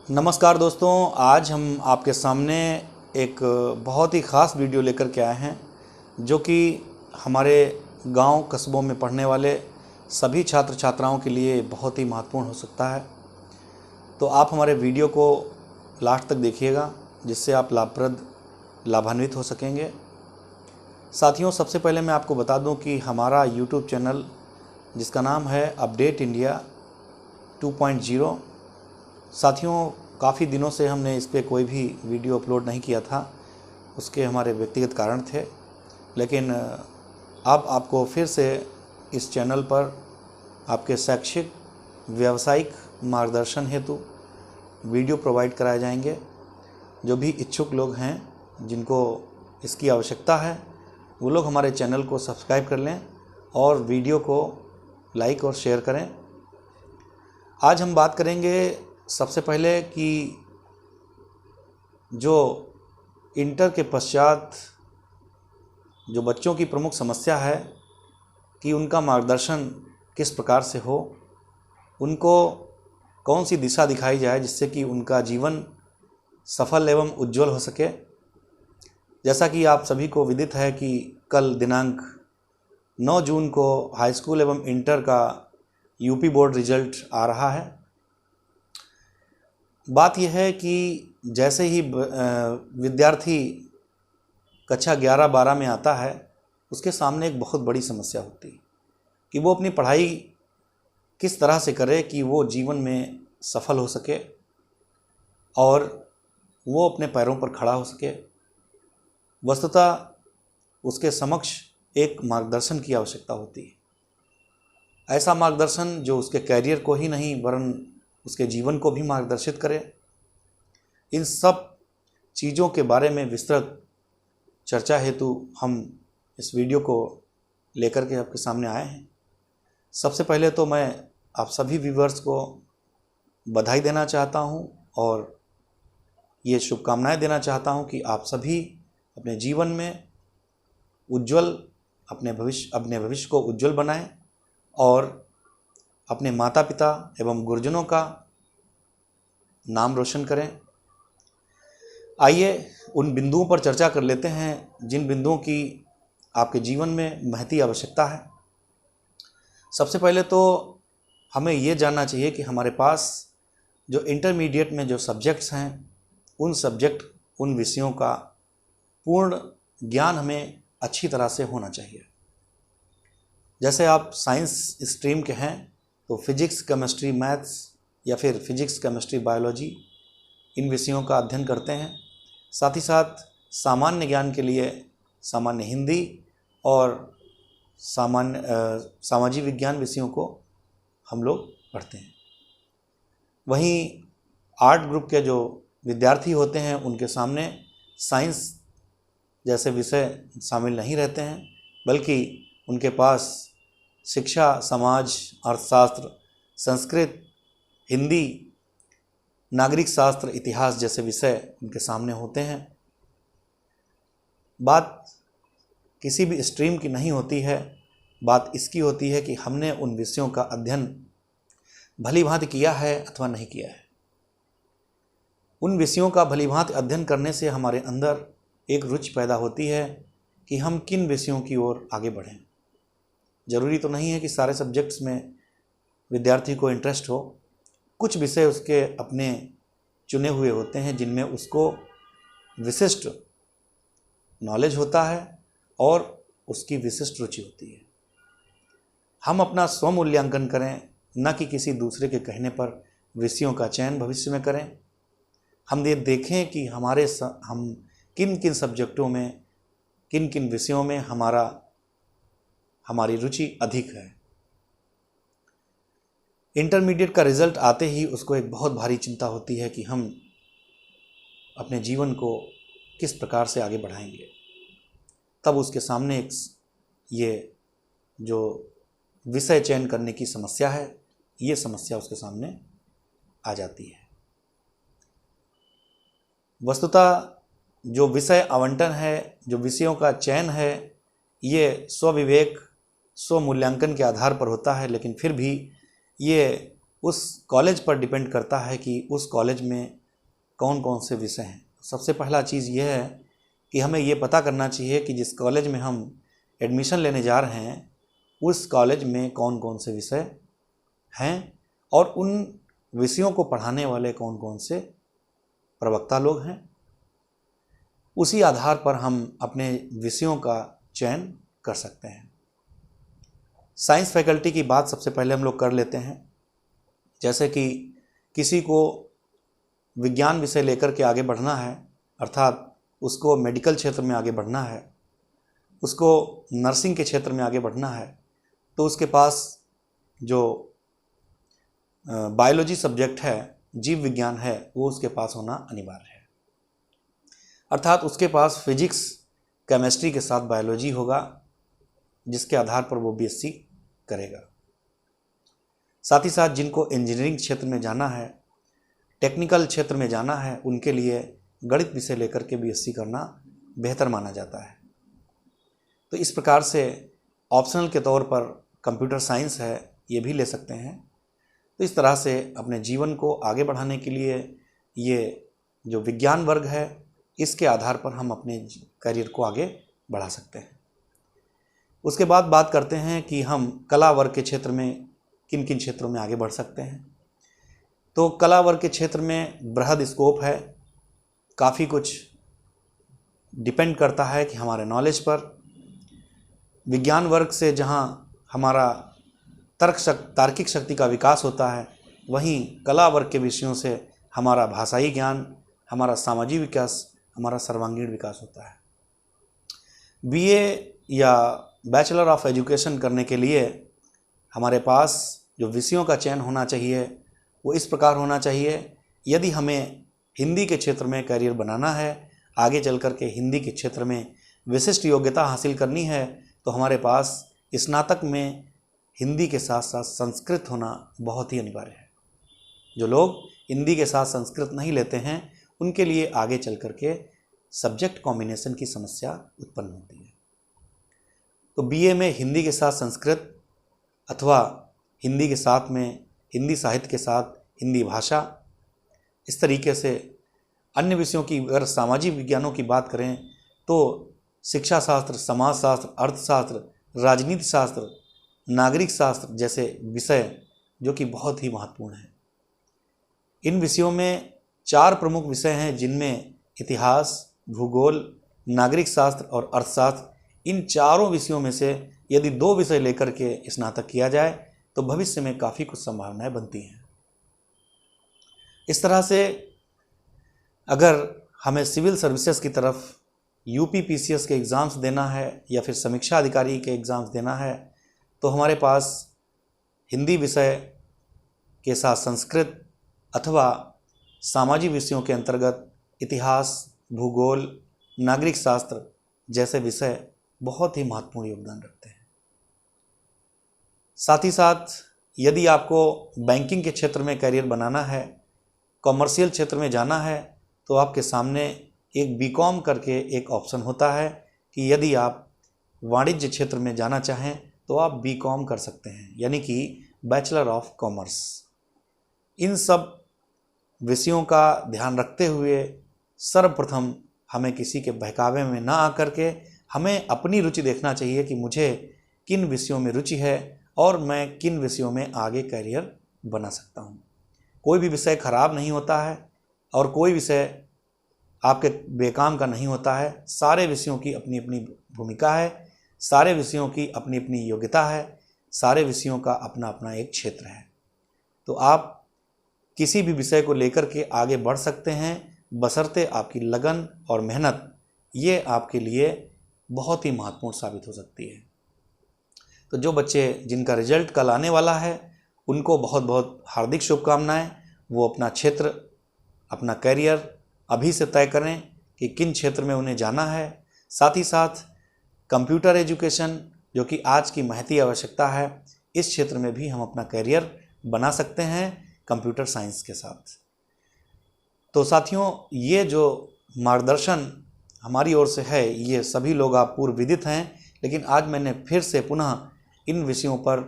नमस्कार दोस्तों, आज हम आपके सामने एक बहुत ही ख़ास वीडियो लेकर के आए हैं जो कि हमारे गांव कस्बों में पढ़ने वाले सभी छात्र छात्राओं के लिए बहुत ही महत्वपूर्ण हो सकता है। तो आप हमारे वीडियो को लास्ट तक देखिएगा जिससे आप लाभान्वित हो सकेंगे। साथियों, सबसे पहले मैं आपको बता दूं कि हमारा YouTube चैनल जिसका नाम है अपडेट इंडिया 2.0, साथियों काफ़ी दिनों से हमने इस पर कोई भी वीडियो अपलोड नहीं किया था। उसके हमारे व्यक्तिगत कारण थे, लेकिन अब आपको फिर से इस चैनल पर आपके शैक्षिक व्यावसायिक मार्गदर्शन हेतु वीडियो प्रोवाइड कराए जाएंगे। जो भी इच्छुक लोग हैं जिनको इसकी आवश्यकता है वो लोग हमारे चैनल को सब्सक्राइब कर लें और वीडियो को लाइक और शेयर करें। आज हम बात करेंगे सबसे पहले कि जो इंटर के पश्चात जो बच्चों की प्रमुख समस्या है कि उनका मार्गदर्शन किस प्रकार से हो, उनको कौन सी दिशा दिखाई जाए जिससे कि उनका जीवन सफल एवं उज्जवल हो सके। जैसा कि आप सभी को विदित है कि कल दिनांक 9 जून को हाई स्कूल एवं इंटर का यूपी बोर्ड रिजल्ट आ रहा है। बात यह है कि जैसे ही विद्यार्थी कक्षा 11-12 में आता है उसके सामने एक बहुत बड़ी समस्या होती है कि वो अपनी पढ़ाई किस तरह से करे कि वो जीवन में सफल हो सके और वो अपने पैरों पर खड़ा हो सके। वस्तुतः उसके समक्ष एक मार्गदर्शन की आवश्यकता होती है, ऐसा मार्गदर्शन जो उसके कैरियर को ही नहीं वरन उसके जीवन को भी मार्गदर्शित करे। इन सब चीज़ों के बारे में विस्तृत चर्चा हेतु हम इस वीडियो को लेकर के आपके सामने आए हैं। सबसे पहले तो मैं आप सभी व्यूअर्स को बधाई देना चाहता हूं और ये शुभकामनाएं देना चाहता हूं कि आप सभी अपने जीवन में अपने भविष्य को उज्जवल बनाएं और अपने माता पिता एवं गुरुजनों का नाम रोशन करें। आइए उन बिंदुओं पर चर्चा कर लेते हैं जिन बिंदुओं की आपके जीवन में महती आवश्यकता है। सबसे पहले तो हमें ये जानना चाहिए कि हमारे पास जो इंटरमीडिएट में जो सब्जेक्ट्स हैं उन विषयों का पूर्ण ज्ञान हमें अच्छी तरह से होना चाहिए। जैसे आप साइंस स्ट्रीम के हैं तो फिजिक्स, केमिस्ट्री, मैथ्स या फिर फिजिक्स, केमिस्ट्री, बायोलॉजी इन विषयों का अध्ययन करते हैं। साथ ही साथ सामान्य ज्ञान के लिए सामान्य हिंदी और सामाजिक विज्ञान विषयों को हम लोग पढ़ते हैं। वहीं आर्ट ग्रुप के जो विद्यार्थी होते हैं उनके सामने साइंस जैसे विषय शामिल नहीं रहते हैं, बल्कि उनके पास शिक्षा, समाज, अर्थशास्त्र, संस्कृत, हिंदी, नागरिक शास्त्र, इतिहास जैसे विषय उनके सामने होते हैं। बात किसी भी स्ट्रीम की नहीं होती है, बात इसकी होती है कि हमने उन विषयों का अध्ययन भलीभांति किया है अथवा नहीं किया है। उन विषयों का भलीभांति अध्ययन करने से हमारे अंदर एक रुचि पैदा होती है कि हम किन विषयों की ओर आगे बढ़ें। ज़रूरी तो नहीं है कि सारे सब्जेक्ट्स में विद्यार्थी को इंटरेस्ट हो। कुछ विषय उसके अपने चुने हुए होते हैं जिनमें उसको विशिष्ट नॉलेज होता है और उसकी विशिष्ट रुचि होती है। हम अपना स्वमूल्यांकन करें, न कि किसी दूसरे के कहने पर विषयों का चयन भविष्य में करें। हम ये देखें कि हम किन किन सब्जेक्टों में, किन किन विषयों में हमारी रुचि अधिक है। इंटरमीडिएट का रिज़ल्ट आते ही उसको एक बहुत भारी चिंता होती है कि हम अपने जीवन को किस प्रकार से आगे बढ़ाएंगे। तब उसके सामने ये जो विषय चयन करने की समस्या है, ये समस्या उसके सामने आ जाती है। वस्तुतः जो विषय आवंटन है, जो विषयों का चयन है, ये स्वविवेक, स्वमूल्यांकन के आधार पर होता है, लेकिन फिर भी ये उस कॉलेज पर डिपेंड करता है कि उस कॉलेज में कौन कौन से विषय हैं। सबसे पहला चीज़ यह है कि हमें ये पता करना चाहिए कि जिस कॉलेज में हम एडमिशन लेने जा रहे हैं उस कॉलेज में कौन कौन से विषय हैं और उन विषयों को पढ़ाने वाले कौन कौन से प्रवक्ता लोग हैं। उसी आधार पर हम अपने विषयों का चयन कर सकते हैं। साइंस फैकल्टी की बात सबसे पहले हम लोग कर लेते हैं। जैसे कि किसी को विज्ञान विषय लेकर के आगे बढ़ना है, अर्थात उसको मेडिकल क्षेत्र में आगे बढ़ना है, उसको नर्सिंग के क्षेत्र में आगे बढ़ना है, तो उसके पास जो बायोलॉजी सब्जेक्ट है, जीव विज्ञान है, वो उसके पास होना अनिवार्य है। अर्थात उसके पास फिजिक्स केमिस्ट्री के साथ बायोलॉजी होगा, जिसके आधार पर वो बीएससी करेगा। साथ ही साथ जिनको इंजीनियरिंग क्षेत्र में जाना है, टेक्निकल क्षेत्र में जाना है, उनके लिए गणित विषय लेकर के बीएससी करना बेहतर माना जाता है। तो इस प्रकार से ऑप्शनल के तौर पर कंप्यूटर साइंस है, ये भी ले सकते हैं। तो इस तरह से अपने जीवन को आगे बढ़ाने के लिए ये जो विज्ञान वर्ग है, इसके आधार पर हम अपने करियर को आगे बढ़ा सकते हैं। उसके बाद बात करते हैं कि हम कला वर्ग के क्षेत्र में किन किन क्षेत्रों में आगे बढ़ सकते हैं। तो कला वर्ग के क्षेत्र में बृहद स्कोप है, काफ़ी कुछ डिपेंड करता है कि हमारे नॉलेज पर। विज्ञान वर्ग से जहाँ हमारा तार्किक शक्ति का विकास होता है, वहीं कला वर्ग के विषयों से हमारा भाषाई ज्ञान, हमारा सामाजिक विकास, हमारा सर्वांगीण विकास होता है। बीए या बैचलर ऑफ एजुकेशन करने के लिए हमारे पास जो विषयों का चयन होना चाहिए वो इस प्रकार होना चाहिए। यदि हमें हिंदी के क्षेत्र में करियर बनाना है, आगे चल कर के हिंदी के क्षेत्र में विशिष्ट योग्यता हासिल करनी है, तो हमारे पास स्नातक में हिंदी के साथ साथ संस्कृत होना बहुत ही अनिवार्य है। जो लोग हिंदी के साथ संस्कृत नहीं लेते हैं, उनके लिए आगे चल कर के सब्जेक्ट कॉम्बिनेशन की समस्या उत्पन्न होती है। तो बीए में हिंदी के साथ संस्कृत अथवा हिंदी के साथ में हिंदी साहित्य के साथ हिंदी भाषा, इस तरीके से अन्य विषयों की अगर सामाजिक विज्ञानों की बात करें तो शिक्षा शास्त्र, समाजशास्त्र, अर्थशास्त्र, राजनीति शास्त्र, नागरिक शास्त्र जैसे विषय जो कि बहुत ही महत्वपूर्ण हैं। इन विषयों में 4 प्रमुख विषय हैं, जिनमें इतिहास, भूगोल, नागरिक शास्त्र और अर्थशास्त्र, इन चारों विषयों में से यदि 2 विषय लेकर के स्नातक किया जाए तो भविष्य में काफ़ी कुछ संभावनाएं बनती हैं। इस तरह से अगर हमें सिविल सर्विसेज की तरफ यूपीपीसीएस के एग्ज़ाम्स देना है या फिर समीक्षा अधिकारी के एग्ज़ाम्स देना है, तो हमारे पास हिंदी विषय के साथ संस्कृत अथवा सामाजिक विषयों के अंतर्गत इतिहास, भूगोल, नागरिक शास्त्र जैसे विषय बहुत ही महत्वपूर्ण योगदान रखते हैं। साथ ही साथ यदि आपको बैंकिंग के क्षेत्र में करियर बनाना है, कॉमर्शियल क्षेत्र में जाना है, तो आपके सामने एक बीकॉम करके एक ऑप्शन होता है कि यदि आप वाणिज्य क्षेत्र में जाना चाहें तो आप बीकॉम कर सकते हैं, यानी कि बैचलर ऑफ कॉमर्स। इन सब विषयों का ध्यान रखते हुए सर्वप्रथम हमें किसी के बहकावे में ना आकर के हमें अपनी रुचि देखना चाहिए कि मुझे किन विषयों में रुचि है और मैं किन विषयों में आगे करियर बना सकता हूँ। कोई भी विषय खराब नहीं होता है और कोई विषय आपके बेकाम का नहीं होता है। सारे विषयों की अपनी अपनी भूमिका है, सारे विषयों की अपनी अपनी योग्यता है, सारे विषयों का अपना अपना एक क्षेत्र है। तो आप किसी भी विषय को लेकर के आगे बढ़ सकते हैं, बशर्ते आपकी लगन और मेहनत ये आपके लिए बहुत ही महत्वपूर्ण साबित हो सकती है। तो जो बच्चे जिनका रिजल्ट कल आने वाला है, उनको बहुत बहुत हार्दिक शुभकामनाएं। वो अपना क्षेत्र, अपना करियर अभी से तय करें कि किन क्षेत्र में उन्हें जाना है। साथ ही साथ कंप्यूटर एजुकेशन जो कि आज की महती आवश्यकता है, इस क्षेत्र में भी हम अपना करियर बना सकते हैं कंप्यूटर साइंस के साथ। तो साथियों, ये जो मार्गदर्शन हमारी ओर से है, ये सभी लोग आप पूर्व विदित हैं, लेकिन आज मैंने फिर से पुनः इन विषयों पर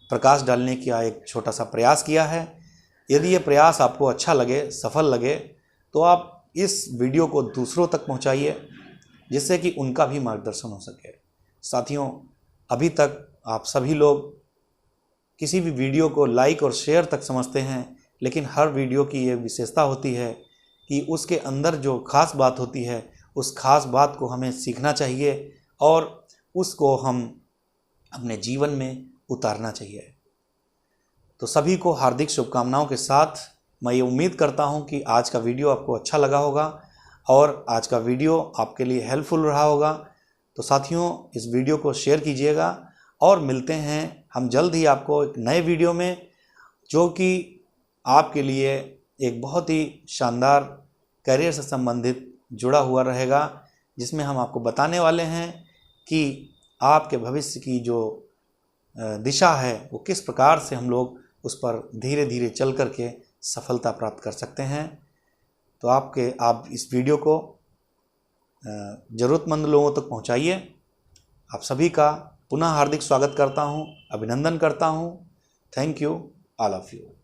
प्रकाश डालने का एक छोटा सा प्रयास किया है। यदि ये प्रयास आपको अच्छा लगे, सफल लगे, तो आप इस वीडियो को दूसरों तक पहुंचाइए, जिससे कि उनका भी मार्गदर्शन हो सके। साथियों, अभी तक आप सभी लोग किसी भी वीडियो को लाइक और शेयर तक समझते हैं, लेकिन हर वीडियो की ये विशेषता होती है कि उसके अंदर जो खास बात होती है, उस खास बात को हमें सीखना चाहिए और उसको हम अपने जीवन में उतारना चाहिए। तो सभी को हार्दिक शुभकामनाओं के साथ मैं ये उम्मीद करता हूँ कि आज का वीडियो आपको अच्छा लगा होगा और आज का वीडियो आपके लिए हेल्पफुल रहा होगा। तो साथियों, इस वीडियो को शेयर कीजिएगा और मिलते हैं हम जल्द ही आपको एक नए वीडियो में, जो कि आपके लिए एक बहुत ही शानदार करियर से संबंधित जुड़ा हुआ रहेगा, जिसमें हम आपको बताने वाले हैं कि आपके भविष्य की जो दिशा है वो किस प्रकार से हम लोग उस पर धीरे धीरे चल करके सफलता प्राप्त कर सकते हैं। तो आप इस वीडियो को ज़रूरतमंद लोगों तक पहुंचाइए। आप सभी का पुनः हार्दिक स्वागत करता हूं, अभिनंदन करता हूं। Thank you all of you.